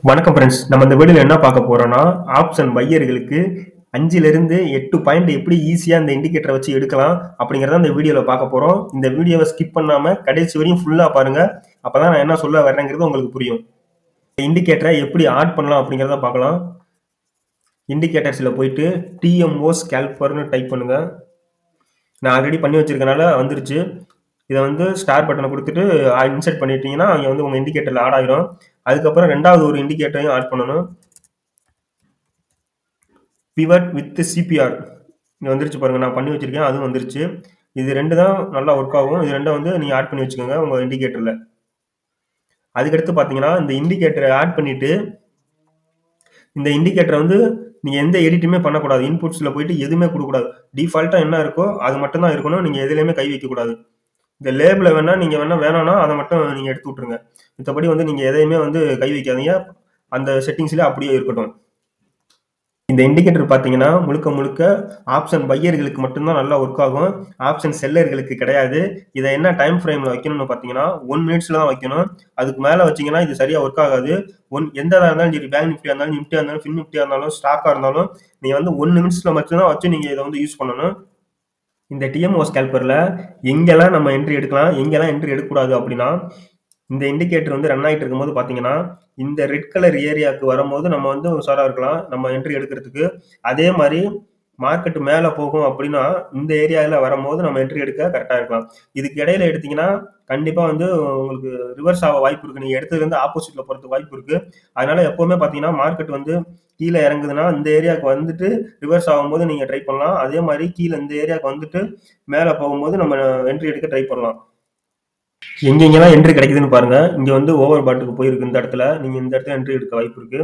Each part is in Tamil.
வணக்கம் ஃப்ரெண்ட்ஸ். நம்ம இந்த வீடியோல என்ன பார்க்க போறோம்னா, ஆப்ஷன் பையர்களுக்கு 5லிருந்து 8 பாயிண்ட் எப்படி ஈஸியா இந்த இண்டிகேட்டரை வச்சு எடுக்கலாம் அப்படிங்கிறத இந்த வீடியோல பார்க்க போறோம். இந்த வீடியோவை ஸ்கிப் பண்ணாம கடைசி வரையும் ஃபுல்லா பாருங்க. அப்பதான் நான் என்ன சொல்ல வர்றேங்கிறது உங்களுக்கு புரியும். இண்டிகேட்டரை எப்படி ஆட் பண்ணலாம் அப்படிங்கிறத பார்க்கலாம். இண்டிகேட்டர்ஸ்ல போயிட்டு TMO ஸ்கேல்பர்னு டைப் பண்ணுங்க. நான் ஆல்ரெடி பண்ணி வச்சிருக்கனால வந்துருச்சு. இதை வந்து ஸ்டார் பட்டனை கொடுத்துட்டு இன்சர்ட் பண்ணிட்டீங்கன்னா இங்கே வந்து உங்கள் இண்டிகேட்டரில் ஆட் ஆகிடும். அதுக்கப்புறம் ரெண்டாவது ஒரு இண்டிகேட்டரையும் ஆட் பண்ணணும். பிவட் வித் சிபிஆர் இங்கே வந்துருச்சு பாருங்கள். நான் பண்ணி வச்சிருக்கேன், அதுவும் வந்துருச்சு. இது ரெண்டு தான் நல்லா ஒர்க் ஆகும். இது ரெண்டும் வந்து நீங்கள் ஆட் பண்ணி வச்சுக்கோங்க உங்கள் இண்டிகேட்டரில். அதுக்கடுத்து பார்த்தீங்கன்னா இந்த இண்டிகேட்டரை ஆட் பண்ணிவிட்டு இந்த இண்டிகேட்டரை வந்து நீங்கள் எந்த எடிட்டுமே பண்ணக்கூடாது. இன்புட்ஸில் போயிட்டு எதுவுமே கொடுக்கக்கூடாது. டிஃபால்ட்டாக என்ன இருக்கோ அது மட்டும் தான் இருக்கணும். நீங்கள் எதுலையுமே கை வைக்கக்கூடாது. இந்த லேபிளை வேணாம்னா அதை மட்டும் நீங்கள் எடுத்து விட்ருங்க. மற்றபடி வந்து நீங்கள் எதையுமே வந்து கை வைக்காதீங்க. அந்த செட்டிங்ஸ்லேயே அப்படியே இருக்கட்டும். இந்த இண்டிகேட்டர் பார்த்தீங்கன்னா முழுக்க ஆப்ஷன் பையர்களுக்கு மட்டும்தான் நல்லா ஒர்க் ஆகும். ஆப்ஷன் செல்லர்களுக்கு கிடையாது. இதை என்ன டைம் ஃப்ரேமில் வைக்கணும்னு பார்த்தீங்கன்னா 1 மினிட்ஸில் தான் வைக்கணும். அதுக்கு மேலே வச்சிங்கன்னா இது சரியாக ஒர்க் ஆகாது. எந்ததாக இருந்தாலும் சரி, பேங்க் நிஃப்டியாக இருந்தாலும், நிஃப்டியாக இருந்தாலும், ஃபின் நிஃப்டியாக இருந்தாலும், ஸ்டாக்காக இருந்தாலும் நீங்கள் வந்து 1 நிமிஷத்தில் மட்டும்தான் வச்சு நீங்கள் இதை வந்து யூஸ் பண்ணணும். இந்த TMO ஸ்கேல்பரில் எங்கெல்லாம் நம்ம என்ட்ரி எடுக்கலாம், எங்கெல்லாம் என்ட்ரி எடுக்கக்கூடாது அப்படின்னா, இந்த இண்டிகேட்டர் வந்து ரன் ஆகிட்டு இருக்கும்போது பார்த்தீங்கன்னா இந்த ரெட் கலர் ஏரியாவுக்கு வரும்போது நம்ம வந்து உஷாராக இருக்கலாம் நம்ம என்ட்ரி எடுக்கிறதுக்கு. அதே மாதிரி மார்க்கெட் மேலே போகும் அப்படின்னா இந்த ஏரியாவில் வரும்போது நம்ம என்ட்ரி எடுக்க கரெக்டாக இருக்கலாம். இதுக்கு இடையில எடுத்தீங்கன்னா கண்டிப்பாக வந்து உங்களுக்கு ரிவர்ஸ் ஆக வாய்ப்பு இருக்குது. நீங்கள் எடுத்ததுலேருந்து ஆப்போசிட்டில் போகிறதுக்கு வாய்ப்பு இருக்குது. அதனால எப்போவுமே பார்த்தீங்கன்னா மார்க்கெட் வந்து கீழே இறங்குதுன்னா இந்த ஏரியாவுக்கு வந்துட்டு ரிவர்ஸ் ஆகும்போது நீங்கள் ட்ரை பண்ணலாம். அதே மாதிரி கீழே இந்த ஏரியாவுக்கு வந்துட்டு மேலே போகும்போது நம்ம என்ட்ரி எடுக்க ட்ரை பண்ணலாம். எங்கெங்கெல்லாம் என்ட்ரி கிடைக்குதுன்னு பாருங்க. இங்க வந்து ஓவர் பாட்டுக்கு போயிருக்கு. இந்த இடத்துல நீங்க இந்த இடத்துல என்ட்ரி எடுக்க வாய்ப்பு இருக்கு.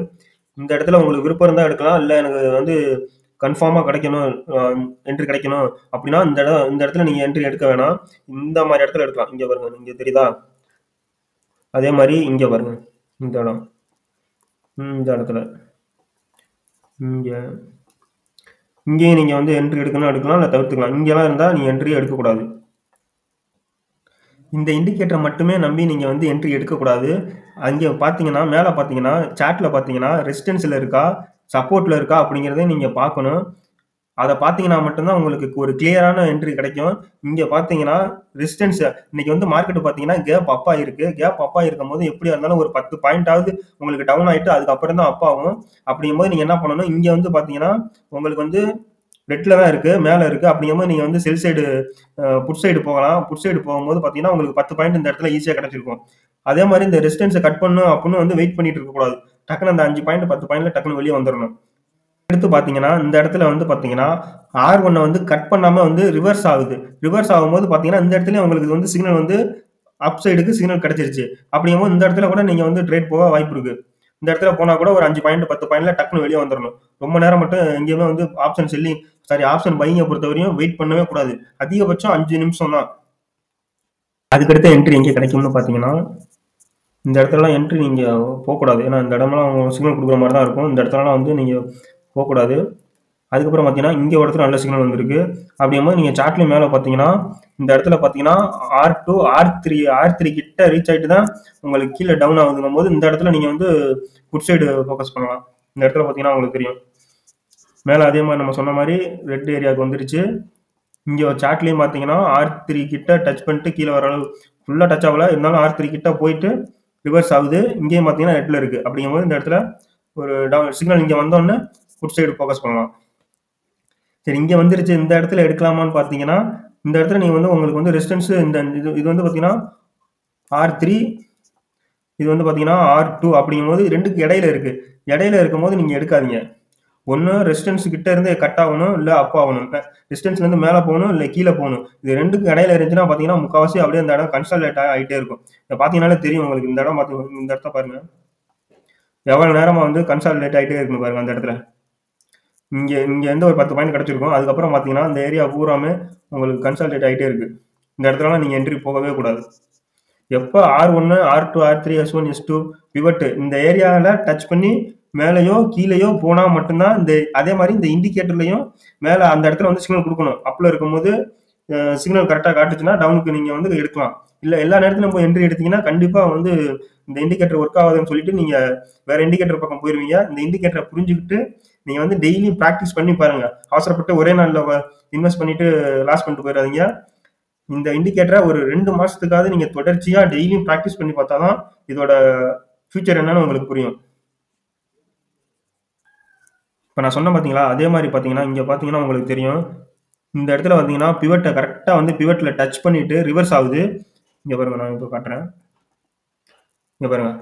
இந்த இடத்துல உங்களுக்கு விருப்பம் இருந்தா எடுக்கலாம். இல்ல எனக்கு வந்து கன்ஃபார்மா கிடைக்கணும், என்ட்ரி கிடைக்கணும் அப்படின்னா இந்த இடத்துல நீங்க என்ட்ரி எடுக்க வேணாம். இந்த மாதிரி இடத்துல எடுக்கலாம். இங்க பாருங்க, இங்க தெரியுதா? அதே மாதிரி இங்க பாருங்க, இந்த இடம், இந்த இடத்துல இங்கேயும் நீங்க வந்து என்ட்ரி எடுக்கணும் எடுக்கலாம், இல்லை தவிர்த்துக்கலாம். இங்கெல்லாம் இருந்தா நீங்க என்ட்ரி எடுக்கக்கூடாது. இந்த இண்டிகேட்டர் மட்டுமே நம்பி நீங்கள் வந்து என்ட்ரி எடுக்கக்கூடாது. அங்கே பார்த்தீங்கன்னா மேலே பார்த்தீங்கன்னா சாட்டில் பார்த்தீங்கன்னா ரெசிஸ்டன்ஸில் இருக்கா, சப்போர்ட்டில் இருக்கா அப்படிங்கிறதையும் நீங்கள் பார்க்கணும். அதை பார்த்தீங்கன்னா மட்டும்தான் உங்களுக்கு ஒரு கிளியரான என்ட்ரி கிடைக்கும். இங்கே பார்த்தீங்கன்னா ரெசிஸ்டன்ஸ் இன்னைக்கு வந்து மார்க்கெட் பார்த்தீங்கன்னா கேப் அப் ஆகிருக்கு. கேப் அப் ஆகிருக்கும் போது எப்படியா இருந்தாலும் ஒரு 10 பாயிண்டாவது உங்களுக்கு டவுன் ஆகிட்டு அதுக்கப்புறம் தான் அப் ஆகும். அப்படிங்கும்போது நீங்கள் என்ன பண்ணணும், இங்கே வந்து பார்த்தீங்கன்னா உங்களுக்கு வந்து ரெட்டில் தான் இருக்குது, மேலே இருக்குது. அப்படிங்கும்போது நீங்கள் வந்து செல் சைடு புட் சைடு போகலாம். புட் சைடு போகும்போது பார்த்தீங்கன்னா உங்களுக்கு 10 பாயிண்ட் இந்த இடத்துல ஈஸியாக கிடைச்சிருக்கும். அதே மாதிரி இந்த ரெசிஸ்டன்ஸை கட் பண்ணணும் அப்படின்னு வந்து வெயிட் பண்ணிட்டு இருக்கக்கூடாது. டக்குன்னு அந்த 5 பாயிண்ட் 10 பாயிண்ட்ல டக்குன்னு வெளியே வந்துடணும். எடுத்து பார்த்தீங்கன்னா இந்த இடத்துல வந்து பார்த்தீங்கன்னா R1 வந்து கட் பண்ணாமல் வந்து ரிவர்ஸ் ஆகுது. ரிவர்ஸ் ஆகும்போது பார்த்தீங்கன்னா இந்த இடத்துல உங்களுக்கு வந்து சிக்னல் வந்து அப் சைடுக்கு சிக்னல் கிடைச்சிருச்சு. அப்படிங்கும்போது இந்த இடத்துல கூட நீங்கள் வந்து ட்ரேட் போக வாய்ப்பு இருக்கு. இந்த இடத்துல போனால் கூட ஒரு 5 பாயிண்ட் 10 பாயிண்ட்ல டக்குன்னு வெளியே வந்துடணும். ரொம்ப நேரம் மட்டும் எங்கேயுமே வந்து ஆப்ஷன் பையிங்கை பொறுத்தவரையும் வெயிட் பண்ணவே கூடாது. அதிகபட்சம் 5 நிமிஷம் தான். அதுக்கடுத்த என்ட்ரி எங்கே கிடைக்கும்னு பார்த்தீங்கன்னா இந்த இடத்துலலாம் என்ட்ரி நீங்கள் போகக்கூடாது. ஏன்னா இந்த இடம்லாம் அவங்க சிக்னல் கொடுக்குற மாதிரி தான் இருக்கும். இந்த இடத்துலலாம் வந்து நீங்கள் போகக்கூடாது. அதுக்கப்புறம் பார்த்தீங்கன்னா இங்கே ஒரு இடத்துல நல்ல சிக்னல் வந்திருக்கு. அப்படிங்கும்போது நீங்கள் சார்ட்லேயும் மேலே பார்த்தீங்கன்னா இந்த இடத்துல பார்த்தீங்கன்னா R2 R3 கிட்ட ரீச் ஆகிட்டு தான் உங்களுக்கு கீழே டவுன் ஆகுதுங்கும் போது இந்த இடத்துல நீங்கள் வந்து புட் சைடு ஃபோக்கஸ் பண்ணலாம். இந்த இடத்துல பார்த்தீங்கன்னா உங்களுக்கு தெரியும். மேலே அதே மாதிரி நம்ம சொன்ன மாதிரி ரெட் ஏரியாவுக்கு வந்துருச்சு. இங்கே சார்ட்லேயும் பார்த்தீங்கன்னா R3 கிட்ட டச் பண்ணிட்டு கீழே வர அளவு ஃபுல்லாக டச் ஆகல, இருந்தாலும் R3 கிட்ட போயிட்டு ரிவர்ஸ் ஆகுது. இங்கேயும் பார்த்தீங்கன்னா ரெட்டில் இருக்குது. அப்படிங்கும்போது இந்த இடத்துல ஒரு டவுன் சிக்னல் இங்கே வந்தோடனே ஃபுட் சைடு ஃபோக்கஸ் பண்ணலாம். சரி, இங்கே வந்துருச்சு. இந்த இடத்துல எடுக்கலாமான்னு பார்த்தீங்கன்னா இந்த இடத்துல நீங்கள் வந்து உங்களுக்கு வந்து ரெசிஸ்டன்ஸ் இது வந்து பார்த்தீங்கன்னா R3, இது வந்து பார்த்தீங்கன்னா R2 அப்படிங்கும்போது ரெண்டுக்கு இடையில இருக்குது. இடையில இருக்கும்போது நீங்கள் எடுக்காதீங்க. ஒன்று ரெசிஸ்டன்ஸ் கிட்ட இருந்து கட் ஆகணும், இல்லை அப் ஆகணும். ரெசிஸ்டன்ஸ்லேருந்து மேலே போகணும், இல்லை கீழே போகணும். இது ரெண்டுக்கும் இடையில இருந்துச்சுன்னா பார்த்தீங்கன்னா முக்கால்வாசி அப்படியே அந்த இடம் கன்சாலிடேட் ஆகிட்டே இருக்கும். இதை பார்த்தீங்கன்னாலே தெரியும் உங்களுக்கு. இந்த இடம் பார்த்தீங்கன்னா இந்த இடத்த பாருங்க, எவ்வளோ நேரமாக வந்து கன்சாலிடேட் ஆகிட்டே இருக்குன்னு பாருங்க. அந்த இடத்துல இங்கே எந்த ஒரு 10 பாயிண்ட் கிடச்சிருக்கும். அதுக்கப்புறம் பார்த்தீங்கன்னா இந்த ஏரியா பூராமே உங்களுக்கு கன்சாலிடேட் ஆகிட்டே இருக்கு. இந்த இடத்துலலாம் நீங்கள் என்ட்ரி போகவே கூடாது. எப்போ R1 R2 R3 S1 S2 pivot இந்த ஏரியாவில் டச் பண்ணி மேலேயோ கீழேயோ போனால் மட்டும்தான் அதே மாதிரி இந்த இண்டிகேட்டர்லையும் மேலே அந்த இடத்துல வந்து சிக்னல் கொடுக்கணும். அப்பில் இருக்கும்போது சிக்னல் கரெக்டாக காட்டுச்சுன்னா டவுனுக்கு நீங்கள் வந்து எடுக்கலாம். இல்லை எல்லா நேரத்திலும் போய் என்ட்ரி எடுத்தீங்கன்னா கண்டிப்பாக வந்து இந்த இண்டிகேட்டர் ஒர்க் ஆகாதுன்னு சொல்லிட்டு நீங்க வேற இண்டிகேட்டர் பக்கம் போயிருவீங்க. இந்த இண்டிகேட்டரை புரிஞ்சுக்கிட்டு நீங்க வந்து டெய்லி பிராக்டிஸ் பண்ணி பாருங்க. அவசரப்பட்டு ஒரே நாள்ல இன்வெஸ்ட் பண்ணிட்டு லாஸ் பண்ணிட்டு போயிடாதீங்க. இந்த இண்டிகேட்டரை ஒரு 2 மாசத்துக்காவது நீங்க தொடர்ச்சியா டெய்லியும் பிராக்டிஸ் பண்ணி பார்த்தாதான் இதோட ஃபியூச்சர் என்னன்னு உங்களுக்கு புரியும். இப்போ நான் சொன்னேன் பார்த்தீங்களா, அதே மாதிரி பார்த்தீங்கன்னா இங்கே பார்த்தீங்கன்னா உங்களுக்கு தெரியும். இந்த இடத்துல பார்த்தீங்கன்னா பிவட்டை கரெக்டாக வந்து பிவட்டில் டச் பண்ணிட்டு ரிவர்ஸ் ஆகுது. இங்கே பாருங்க, நான் இப்போ காட்டுறேன். இங்கே பாருங்க.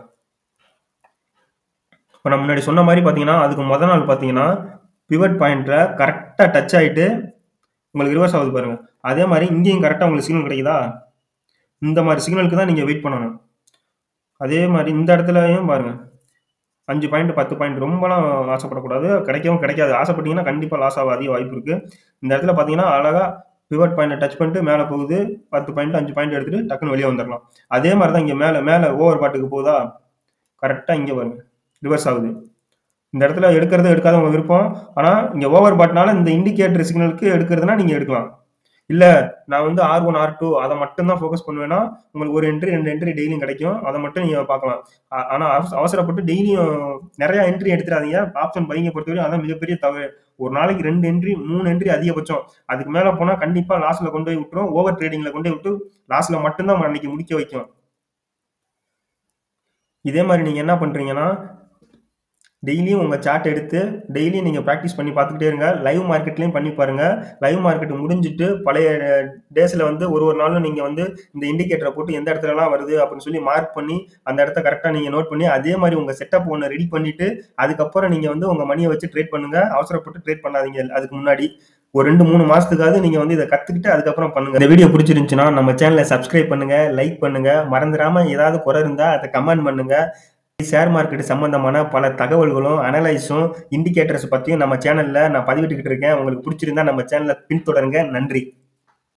இப்போ நான் முன்னாடி சொன்ன மாதிரி பார்த்தீங்கன்னா அதுக்கு முதல் நாள் பார்த்தீங்கன்னா பிவட் பாயிண்ட்ல கரெக்டாக டச் ஆகிட்டு உங்களுக்கு ரிவர்ஸ் ஆகுது பாருங்க. அதே மாதிரி இங்கேயும் கரெக்டாக உங்களுக்கு சிக்னல் கிடைக்குதா? இந்த மாதிரி சிக்னலுக்கு தான் நீங்கள் வெயிட் பண்ணணும். அதே மாதிரி இந்த இடத்துலையும் பாருங்க, 5 பாயிண்ட் 10 பாயிண்ட் ரொம்பலாம் ஆசைப்படக்கூடாது. கிடைக்கவும் கிடைக்காது. ஆசைப்பட்டீங்கன்னா கண்டிப்பாக லாஸ் ஆக அதிக வாய்ப்பு இருக்கு. இந்த இடத்துல பார்த்தீங்கன்னா அழகா பிவட் பாயிண்ட்டை டச் பண்ணிட்டு மேலே போகுது. 10 பாயிண்ட் 5 பாயிண்ட் எடுத்துட்டு டக்குன்னு வெளியே வந்துடலாம். அதே மாதிரி தான் இங்கே மேலே ஓவர் பாட்டுக்கு போகுதா, கரெக்டாக இங்கே பாருங்க ரிவர்ஸ் ஆகுது. இந்த இடத்துல எடுக்கிறது எடுக்காத உங்க விருப்பம். ஆனால் இங்கே ஓவர் பாட்னால இந்த இண்டிகேட்டர் சிக்னலுக்கு எடுக்கிறதுனா நீங்கள் எடுக்கலாம். இல்லை நான் வந்து R1 R2 அதை மட்டும் தான் ஃபோக்கஸ் பண்ணுவேன்னா உங்களுக்கு ஒரு என்ட்ரி 2 என்ட்ரி டெய்லியும் கிடைக்கும். அதை மட்டும் நீங்கள் பார்க்கலாம். ஆனால் அவசரப்பட்டு டெய்லியும் நிறைய என்ட்ரி எடுத்துடாதீங்க. ஆப்ஷன் பையிங்கை பொறுத்தவரைக்கும் அதான் மிகப்பெரிய தவறு. ஒரு நாளைக்கு 2 என்ட்ரி 3 என்ட்ரி அதிகபட்சம். அதுக்கு மேலே போனால் கண்டிப்பாக லாஸில் கொண்டு போய் விட்டுரும். ஓவர் ட்ரேடிங்கில் கொண்டு போய் விட்டு லாஸில் மட்டும்தான் அன்னைக்கு முடிக்க வைக்கும். இதே மாதிரி நீங்கள் என்ன பண்ணுறீங்கன்னா டெய்லியும் உங்கள் சார்ட் எடுத்து டெய்லியும் நீங்கள் ப்ராக்டிஸ் பண்ணி பார்த்துக்கிட்டே இருங்க. லைவ் மார்க்கெட்லேயும் பண்ணி பாருங்கள். லைவ் மார்க்கெட் முடிஞ்சுட்டு பழைய டேஸில் வந்து ஒரு நாளும் நீங்கள் வந்து இந்த இண்டிகேட்டரை போட்டு எந்த இடத்துலலாம் வருது அப்படின்னு சொல்லி மார்க் பண்ணி அந்த இடத்த கரெக்டாக நீங்கள் நோட் பண்ணி அதே மாதிரி உங்கள் செட்டப் ஒன்று ரெடி பண்ணிவிட்டு அதுக்கப்புறம் நீங்கள் வந்து உங்கள் மணியை வச்சு ட்ரேட் பண்ணுங்கள். அவசரப்பட்டு ட்ரேட் பண்ணாதீங்க. அதுக்கு முன்னாடி ஒரு 2-3 மாதத்துக்காவது நீங்கள் வந்து இதை கற்றுக்கிட்டு அதுக்கப்புறம் பண்ணுங்கள். இந்த வீடியோ பிடிச்சிருந்துச்சுன்னா நம்ம சேனலை சப்ஸ்கிரைப் பண்ணுங்கள், லைக் பண்ணுங்கள். மறந்துடாமல் ஏதாவது குறை இருந்தால் அதை கமெண்ட் பண்ணுங்கள். ஷேர் மார்க்கெட் சம்பந்தமான பல தகவல்களும் அனலைஸும் இண்டிகேட்டர்ஸ் பற்றியும் நம்ம சேனலில் நான் பதிவிட்டுக்கிட்டு இருக்கேன். உங்களுக்கு பிடிச்சிருந்தா நம்ம சேனலை பின்தொடருங்க. நன்றி.